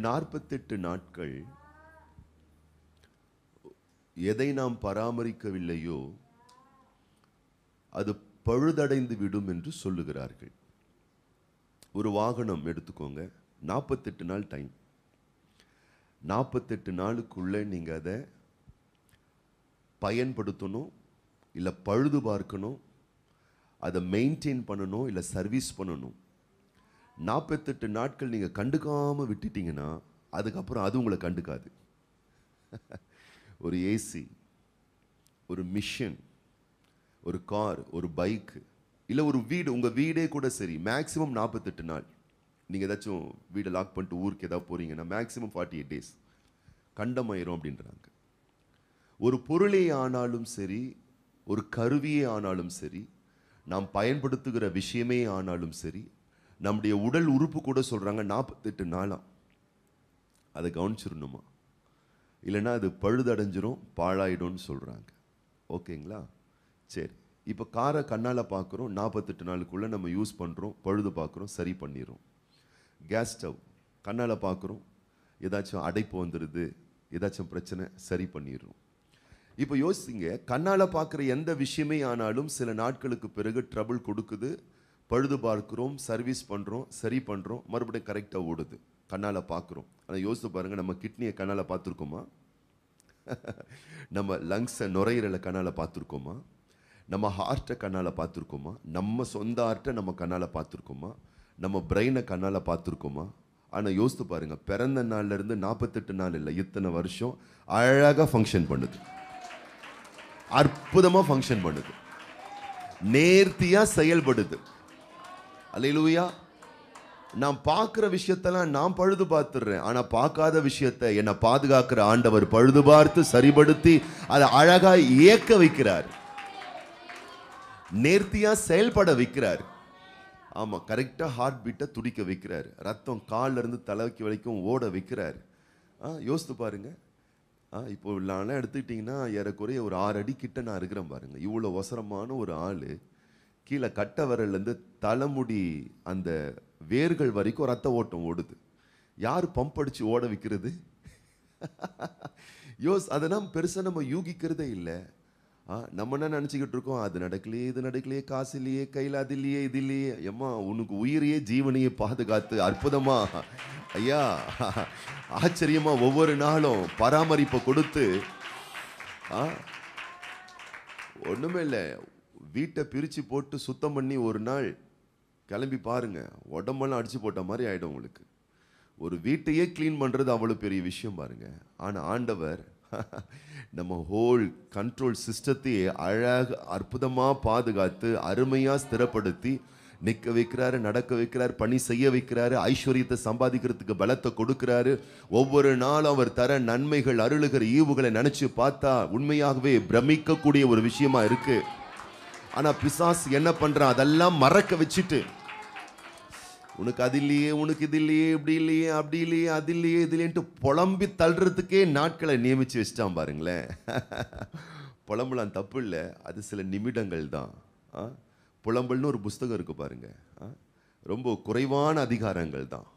48 நாட்கள் எதை நாம் பராமரிக்கவில்லையோ அது பழுதடைந்து விடும் என்று சொல்லுகிறார்கள். ஒரு வாகனம் எடுத்துக்கோங்க, 48 நாள் டைம். 48 நாளுக்குள்ள நீங்க அதை பயன்படுத்தணும், இல்லை பழுது பார்க்கணும், அதை மெயின்டைன் பண்ணணும், இல்லை சர்வீஸ் பண்ணணும். 48 நாட்கள் நீங்க கண்டுக்காம விட்டுட்டீங்கன்னா அதுக்கப்புறம் அது உங்களை கண்டுக்காது. ஒரு ஏசி, ஒரு மிஷின், ஒரு கார், ஒரு பைக், இல்லை ஒரு வீடு, உங்க வீடே கூட சரி, மேக்சிமம் 48 நாள். நீங்க ஏதாச்சும் வீடை லாக் பண்ணிட்டு ஊருக்கு ஏதாவது போறீங்கன்னா மேக்சிமம் 48 days கண்டமாயிரும் அப்படின்றாங்க. ஒரு பொருளே ஆனாலும் சரி, ஒரு கருவியே ஆனாலும் சரி, நாம் பயன்படுத்துகிற விஷயமே ஆனாலும் சரி, நம்முடைய உடல் உறுப்பு கூட சொல்றாங்க 48 நாளா அதை கவனிச்சிடணுமா, இல்லைன்னா அது பழுதடைஞ்சிரும், பாழாயிடும்னு சொல்றாங்க. ஓகேங்களா? சரி, இப்போ காரை கண்ணால் பார்க்குறோம், 48 நாளுக்குள்ளே நம்ம யூஸ் பண்ணுறோம், பழுது பார்க்குறோம், சரி பண்ணிடுறோம். கேஸ் ஸ்டவ் கண்ணால் பார்க்குறோம், ஏதாச்சும் அடைப்பு வந்துடுது, ஏதாச்சும் பிரச்சனை, சரி பண்ணிடுறோம். இப்போ யோசிங்க, கண்ணால் பார்க்குற எந்த விஷயமே ஆனாலும் சில நாட்களுக்கு பிறகு ட்ரபிள் கொடுக்குது, பழுது பார்க்குறோம், சர்வீஸ் பண்ணுறோம், சரி பண்ணுறோம், மறுபடியும் கரெக்டாக ஓடுது. கண்ணால் பார்க்குறோம். ஆனால் யோசித்து பாருங்கள், நம்ம கிட்னியை கண்ணால் பார்த்துருக்கோமா? நம்ம லங்ஸை, நுரையீரலை கண்ணால் பார்த்துருக்கோமா? நம்ம ஹார்ட்டை கண்ணால் பார்த்துருக்கோமா? நம்ம சொந்த ஹார்ட்டை நம்ம கண்ணால் பார்த்துருக்கோமா? நம்ம பிரெயினை கண்ணால் பார்த்துருக்கோமா? ஆனால் யோசித்து பாருங்கள், பிறந்த நாள்லேருந்து 48 நாள் இல்லை, இத்தனை வருஷம் அழகாக ஃபங்க்ஷன் பண்ணுது, அற்புதமாக ஃபங்க்ஷன் பண்ணுது, நேர்த்தியாக செயல்படுது. அல்லேலூயா. நான் பார்க்குற விஷயத்தெல்லாம் நான் பழுது பார்த்துடுறேன், ஆனால் பார்க்காத விஷயத்தை என்னை பாதுகாக்கிற ஆண்டவர் பழுது பார்த்து சரிபடுத்தி அதை அழகாக இயக்க வைக்கிறார், நேர்த்தியா செயல்பட வைக்கிறார். ஆமா, கரெக்டா ஹார்ட் பீட்டை துடிக்க வைக்கிறார், ரத்தம் கால்ல இருந்து தலைக்கு வரைக்கும் ஓட வைக்கிறார். யோசித்து பாருங்க. இப்போ நான் எடுத்துக்கிட்டீங்கன்னா ஏறக்குறைய ஒரு 6 அடி கிட்ட நான் இருக்கிறேன் பாருங்க. இவ்வளோ ஒசரமான ஒரு ஆளு, கீழே கட்ட விரல்லேருந்து தலைமுடி அந்த வேர்கள் வரைக்கும் ரத்த ஓட்டம் ஓடுது. யார் பம்ப் அடிச்சு ஓட வைக்கிறது? அதெல்லாம் பெருசாக நம்ம யூகிக்கிறதே இல்லை. நம்ம என்ன நினச்சிக்கிட்டு இருக்கோம், அது நடக்கலையே, இது நடக்கலையே, காசு இல்லையே, கையில் அது இல்லையே, இது இல்லையே. ஏம்மா, உனக்கு உயிரையே ஜீவனையே பாதுகாத்து அற்புதமா, ஐயா, ஆச்சரியமா ஒவ்வொரு நாளும் பராமரிப்பை கொடுத்து, ஒன்றுமே இல்லை, வீட்டை பிரித்து போட்டு சுத்தம் பண்ணி ஒரு நாள் கிளம்பி பாருங்க, உடம்பெல்லாம் அடிச்சு போட்ட மாதிரி ஆகிடும் உங்களுக்கு. ஒரு வீட்டையே கிளீன் பண்ணுறது அவ்வளோ பெரிய விஷயம் பாருங்க. ஆனால் ஆண்டவர் நம்ம ஹோல் கண்ட்ரோல் சிஸ்டத்தையே அழகாக அற்புதமாக பாதுகாத்து அருமையாக ஸ்திரப்படுத்தி நிற்க வைக்கிறாரு, நடக்க வைக்கிறார், பணி செய்ய வைக்கிறாரு, ஐஸ்வர்யத்தை சம்பாதிக்கிறதுக்கு பலத்தை கொடுக்கிறாரு. ஒவ்வொரு நாளும் அவர் தர நன்மைகள், அருளுகிற ஈவுகளை நினைச்சு பார்த்தா உண்மையாகவே பிரமிக்கக்கூடிய ஒரு விஷயமா இருக்கு. ஆனா பிசாசு என்ன பண்றான், அதெல்லாம் மறக்க வச்சுட்டு, உனக்கு அது இல்லையே, உனக்கு இது இல்லையே, இப்படி இல்லையே, அப்படி இல்லையே, அது இல்லையே, இது இல்லையன்ட்டு புலம்பி தள்ளுறதுக்கே நாட்களை நியமிச்சு வச்சுட்டான் பாருங்களேன். புலம்பலாம், தப்பு இல்லை, அது சில நிமிடங்கள் தான். புலம்பல்னு ஒரு புஸ்தகம் இருக்கு பாருங்க, ரொம்ப குறைவான அதிகாரங்கள் தான்.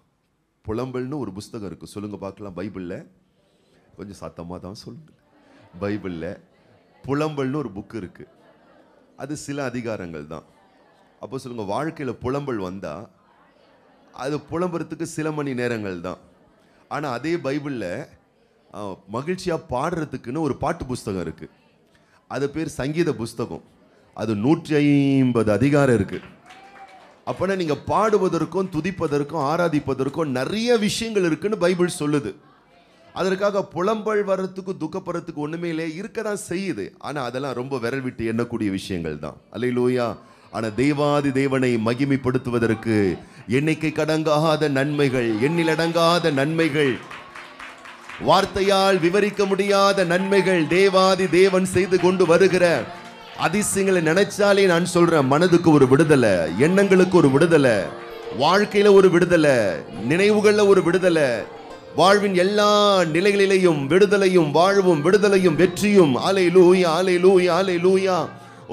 புலம்பல்னு ஒரு புஸ்தகம் இருக்கு, சொல்லுங்க பார்க்கலாம். பைபிளில் கொஞ்சம் சத்தமாக தான் சொல்லுங்க. பைபிளில் புலம்பல்னு ஒரு புக்கு இருக்கு, அது சில அதிகாரங்கள் தான். அப்போ சொல்லுங்க, வாழ்க்கையில் புலம்பல் வந்தா அது புலம்புறதுக்கு சில மணி நேரங்கள் தான். ஆனால் அதே பைபிளில் மகிழ்ச்சியாக பாடுறதுக்குன்னு ஒரு பாட்டு புஸ்தகம் இருக்கு, அது பேர் சங்கீத புஸ்தகம். அது 150 அதிகாரம் இருக்கு. அப்போனா நீங்கள் பாடுவதற்கும் துதிப்பதற்கும் ஆராதிப்பதற்கும் நிறைய விஷயங்கள் இருக்குன்னு பைபிள் சொல்லுது. அதற்காக புலம்பல் வர்றதுக்கு துக்கப்படுறதுக்கு ஒன்றுமே இல்லை, இருக்க தான் செய்யுது. ஆனால் அதெல்லாம் ரொம்ப விரல் விட்டு எண்ணக்கூடிய விஷயங்கள் தான். அல்லேலூயா. ஆனால் தேவாதி தேவனை மகிமைப்படுத்துவதற்கு எண்ணிக்கை கடங்காத நன்மைகள், எண்ணிலடங்காத நன்மைகள், வார்த்தையால் விவரிக்க முடியாத நன்மைகள் தேவாதி தேவன் செய்து கொண்டு வருகிற அதிசயங்களை நினைச்சாலே நான் சொல்றேன், மனதுக்கு ஒரு விடுதலை, எண்ணங்களுக்கு ஒரு விடுதலை, வாழ்க்கையில ஒரு விடுதலை, நினைவுகள்ல ஒரு விடுதலை, வாழ்வின் எல்லா நிலைகளிலேயும் விடுதலையும் வாழ்வும் விடுதலையும் வெற்றியும். அல்லேலூயா, அல்லேலூயா, அல்லேலூயா.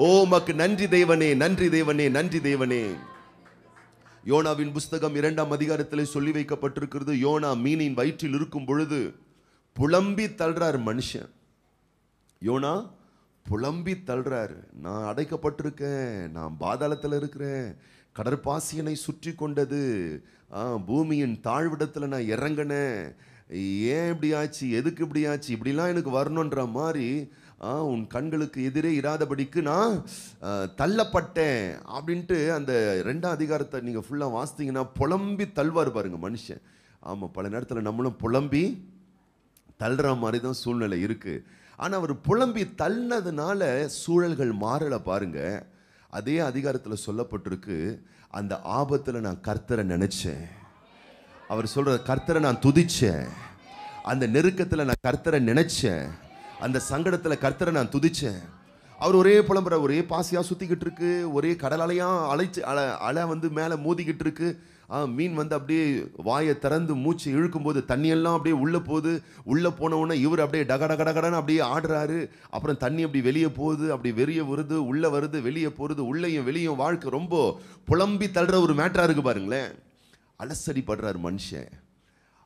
ஓ மக்கு நன்றி தேவனே, நன்றி தேவனே, நன்றி தேவனே. யோனாவின் புஸ்தகம் 2ஆம் அதிகாரத்திலே சொல்லி வைக்கப்பட்டிருக்கிறது. யோனா மீனின் வயிற்றில் இருக்கும் பொழுது புலம்பி தள்ளுறாரு மனுஷன். யோனா புலம்பி தள்ளுறாரு. நான் அடைக்கப்பட்டிருக்கேன், நான் பாதாளத்தில் இருக்கிறேன், கடற்பாசி என்னை சுற்றி கொண்டது, பூமியின் தாழ்விடத்தில் நான் இறங்கினேன், ஏன் இப்படி ஆச்சு, எதுக்கு இப்படி ஆச்சு, இப்படிலாம் எனக்கு வரணுன்ற மாதிரி உன் கண்களுக்கு எதிரே இராதபடிக்கு நான் தள்ளப்பட்டேன் அப்படின்ட்டு அந்த 2ஆம் அதிகாரத்தை நீங்கள் ஃபுல்லாக வாசித்தீங்கன்னா புலம்பி தள்ளுவார் பாருங்க மனுஷன். ஆமாம், பல நேரத்தில் நம்மளும் புலம்பி தள்ளுற மாதிரி தான் சூழ்நிலை இருக்குது. ஆனால் அவர் புலம்பி தள்ளினதுனால சூழல்கள் மாறலை பாருங்க. அதே அதிகாரத்தில் சொல்லப்பட்டிருக்கு, அந்த ஆபத்தில் நான் கர்த்தரை நினைச்சேன். அவர் சொல்ற கர்த்தரை நான் துதிச்சேன். அந்த நெருக்கத்தில் நான் கர்த்தரை நினைச்சேன். அந்த சங்கடத்தில் கர்த்தரை நான் துதிச்சேன். அவர் ஒரே புலம்புற, ஒரே பாசியாக சுற்றிக்கிட்டு இருக்கு, ஒரே கடலாலையாக அலை வந்து மேலே மோதிக்கிட்டு இருக்கு. மீன் வந்து அப்படியே வாயை திறந்து மூச்சு இழுக்கும்போது தண்ணியெல்லாம் அப்படியே உள்ளே போகுது. உள்ளே போனவுடனே இவர் அப்படியே டகடகடகடன்னு அப்படியே ஆடுறாரு. அப்புறம் தண்ணி அப்படி வெளியே போகுது, அப்படி வெளியே வருது, உள்ளே வருது, வெளியே போகிறது, உள்ளேயும் வெளியும். வாழ்க்கை ரொம்ப புலம்பி தள்ளுற ஒரு மேட்டராக இருக்குது பாருங்களேன். அலசடி படுறாரு மனுஷன்.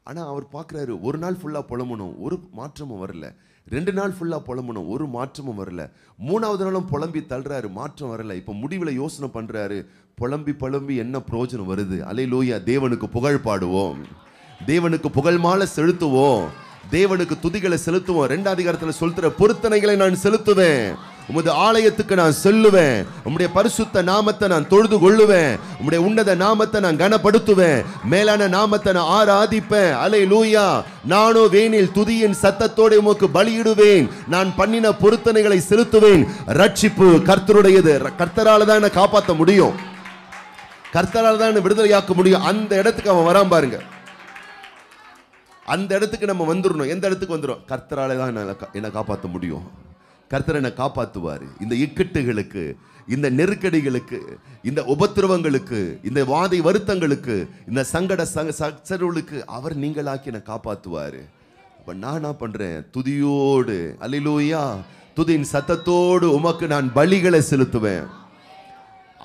ஆனால் அவர் பார்க்குறாரு, ஒரு நாள் ஃபுல்லாக புலம்பணும், ஒரு மாற்றமும் வரல. 2 நாள் ஃபுல்லாக புலம்பணும், ஒரு மாற்றமும் வரல. 3ஆவது நாளும் புலம்பி தள்ளுறாரு, மாற்றம் வரல. இப்போ முடிவில் யோசனை பண்ணுறாரு, புலம்பி புலம்பி என்ன பிரயோஜனம் வருது? அல்லேலூயா. தேவனுக்கு புகழ் பாடுவோம், தேவனுக்கு புகழ் மாலை செலுத்துவோம், தேவனுக்கு துதிகளை செலுத்துவோம். 2ஆம் அதிகாரத்தில் சொல்கிற பொருத்தனைகளை நான் செலுத்துவேன், உமது ஆலயத்துக்கு நான் செல்லுவேன், உம்முடைய பரிசுத்த நாமத்தை நான் தொழுது கொள்ளுவேன், உம்முடைய உன்னத நாமத்தை நான் கனப்படுத்துவேன், மேலான நாமத்தை நான் ஆராதிப்பேன். அல்லேலூயா. நானோ வேனில் துதியின் சத்தத்தோடு உமக்கு பலியிடுவேன், நான் பண்ணின பொருத்தனைகளை செலுத்துவேன். ரட்சிப்பு கர்த்தருடையது. கர்த்தரால தான் என்னை காப்பாற்ற முடியும், கர்த்தரால தான் என்னை விடுதலையாக்க முடியும். அந்த இடத்துக்கு அவன் வரான் பாருங்க. அந்த இடத்துக்கு நம்ம வந்துடணும். எந்த இடத்துக்கு வந்துடும்? கர்த்தரால தான் என்னை காப்பாற்ற முடியும், கர்த்தர் என்னை காப்பாற்றுவார். இந்த இக்கட்டுகளுக்கு, இந்த நெருக்கடிகளுக்கு, இந்த உபத்திரவங்களுக்கு, இந்த வாதை வருத்தங்களுக்கு, இந்த சங்கட சச்சரவுகளுக்கு அவர் நீங்களாக்கி என்னை காப்பாற்றுவார். அப்போ நான் என்ன பண்ணுறேன்? துதியோடு, அல்லேலூயா, துதியின் சத்தத்தோடு உமக்கு நான் பலிகளை செலுத்துவேன்.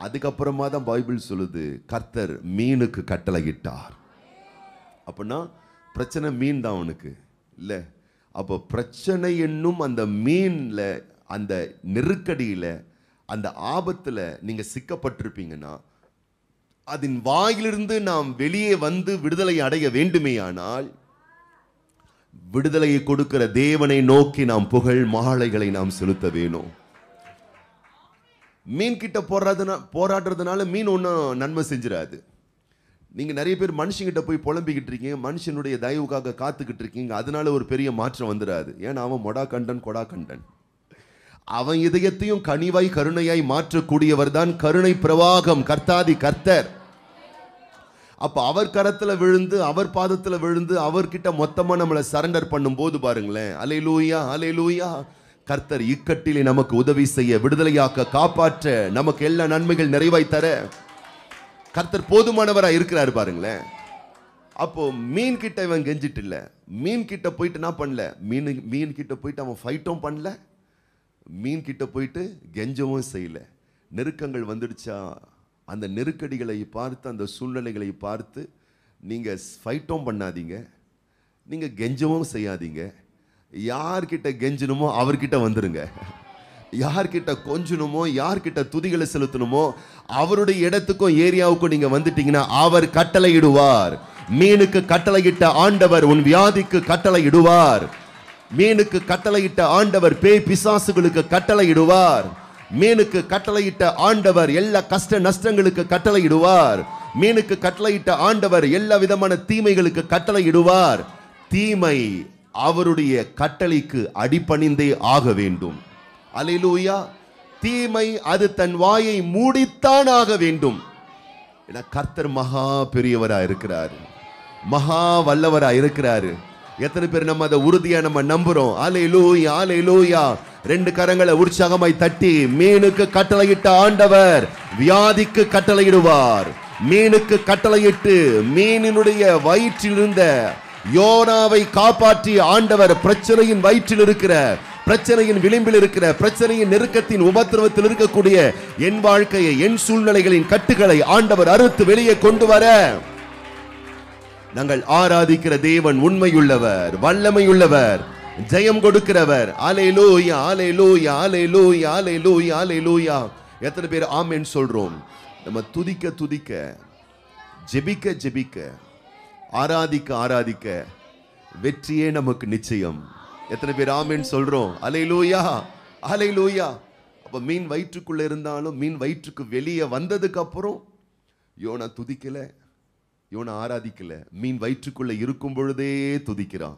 அதுக்கப்புறமா தான் பைபிள் சொல்லுது, கர்த்தர் மீனுக்கு கட்டளையிட்டார். அப்படின்னா பிரச்சனை மீன் தான் அவனுக்கு இல்லை. அப்போ பிரச்சனை என்னும் அந்த மீன்ல, அந்த நெருக்கடியில், அந்த ஆபத்தில் நீங்கள் சிக்கப்பட்டிருப்பீங்கன்னா, அதன் வாயிலிருந்து நாம் வெளியே வந்து விடுதலை அடைய வேண்டுமேயானால், விடுதலையை கொடுக்கிற தேவனை நோக்கி நாம் புகழ் மாலைகளை நாம் செலுத்த வேணும். மீன் கிட்ட போராடுறதுனால மீன் ஒன்றும் நன்மை செஞ்சிடாது. நீங்கள் நிறைய பேர் மனுஷங்கிட்ட போய் புலம்பிக்கிட்டு இருக்கீங்க, மனுஷனுடைய தயவுக்காக காத்துக்கிட்டு இருக்கீங்க, அதனால ஒரு பெரிய மாற்றம் வந்துடாது. ஏன்னா அவன் மொடா கண்டன் கொடா கண்டன். அவன் இதயத்தையும் கனிவாய் கருணையாய் மாற்றக்கூடியவர் தான் கருணை பிரவாகம் கர்த்தாதி கர்த்தர். அப்போ அவர் கரத்தில் விழுந்து, அவர் பாதத்தில் விழுந்து, அவர்கிட்ட மொத்தமாக நம்மளை சரண்டர் பண்ணும் போது பாருங்களேன், அல்லேலூயா, அல்லேலூயா, கர்த்தர் இக்கட்டிலே நமக்கு உதவி செய்ய, விடுதலையாக்க, காப்பாற்ற, நமக்கு எல்லா நன்மைகள் நிறைவாய் தர கர்த்தர் போதுமானவராக இருக்கிறாரு பாருங்களேன். அப்போ மீன் கிட்ட இவன் கெஞ்சிட்டு இல்லை, மீன் கிட்ட போயிட்டு என்ன பண்ணல, மீன் கிட்ட போயிட்டு அவன் ஃபைட்டும் பண்ணல, மீன் கிட்ட போயிட்டு கெஞ்சவும் செய்யல. நெருக்கங்கள் வந்துடுச்சா, அந்த நெருக்கடிகளை பார்த்து, அந்த சூழ்நிலைகளை பார்த்து நீங்கள் ஃபைட்டும் பண்ணாதீங்க, நீங்கள் கெஞ்சவும் செய்யாதீங்க. யார்கிட்ட கெஞ்சணுமோ அவர்கிட்ட வந்துருங்க. யார்கிட்ட கொஞ்சணுமோ, யார்கிட்ட துதிகளை செலுத்தணுமோ அவருடைய இடத்துக்கும் ஏரியாவுக்கும் நீங்க வந்துட்டீங்கன்னா அவர் கட்டளையிடுவார். மீனுக்கு கட்டளையிட்ட ஆண்டவர் உன் வியாதிக்கு கட்டளையிடுவார். மீனுக்கு கட்டளையிட்ட ஆண்டவர் பேய் பிசாசுகளுக்கு கட்டளையிடுவார். மீனுக்கு கட்டளையிட்ட ஆண்டவர் எல்லா கஷ்ட நஷ்டங்களுக்கு கட்டளையிடுவார். மீனுக்கு கட்டளையிட்ட ஆண்டவர் எல்லா விதமான தீமைகளுக்கு கட்டளையிடுவார். தீமை அவருடைய கட்டளைக்கு அடிபணிந்தே ஆக வேண்டும். அல்லேலூயா. தீமை அது தன் வாயை மூடித்தான் ஆக வேண்டும். கர்த்தர் மகா பெரியவரா இருக்கிறாரு, மகா வல்லவரா இருக்கிறாரு. எத்தனை பேர் நம்ம அதை உறுதியா நம்ம நம்புறோம்? அல்லேலூயா, அல்லேலூயா. 2 கரங்களை உற்சாகமாய் தட்டி, மீனுக்கு கட்டளையிட்ட ஆண்டவர் வியாதிக்கு கட்டளையிடுவார். மீனுக்கு கட்டளையிட்டு மீனினுடைய வயிற்றில் இருந்த யோனாவை காப்பாற்றி ஆண்டவர் பிரச்சனையின் வயிற்றில் இருக்கிற பிரச்சனையின் விளிம்பில் இருக்கிற, பிரச்சனையின் நெருக்கத்தின் உபத்திரவத்தில் இருக்கக்கூடிய என் வாழ்க்கையை, என் சூழ்நிலைகளின் கட்டுகளை ஆண்டவர் அறுத்து வெளியே கொண்டு வர நாங்கள் ஆராதிக்கிற தேவன் உண்மையுள்ளவர், வல்லமையுள்ளவர், ஜெயம் கொடுக்கிறவர். அல்லேலூயா, அல்லேலூயா, அல்லேலூயா, அல்லேலூயா, அல்லேலூயா. எத்தனை பேர் ஆமென் சொல்றோம்? நம்ம துதிக்க துதிக்க, ஜெபிக்க ஜெபிக்க, ஆராதிக்க ஆராதிக்க வெற்றியே நமக்கு நிச்சயம். எத்தனை பேர் ஆமென் சொல்றோம்? அல்லேலூயா, அல்லேலூயா. அப்ப மீன் வயிற்றுக்குள்ள இருந்தாலும் மீன் வயிற்றுக்கு வெளியே வந்ததுக்கு அப்புறம் யோனா துதிக்கல, யோனா ஆராதிக்கல. மீன் வயிற்றுக்குள்ள இருக்கும் பொழுதே துதிக்கிறான்.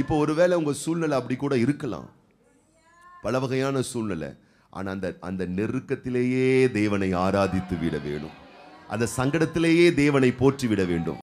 இப்போ ஒருவேளை உங்க சூழ்நிலை அப்படி கூட இருக்கலாம், பல வகையான சூழ்நிலை. ஆனா அந்த நெருக்கத்திலேயே தேவனை ஆராதித்து விட வேணும், அந்த சங்கடத்திலேயே தேவனை போற்றி விட வேண்டும்.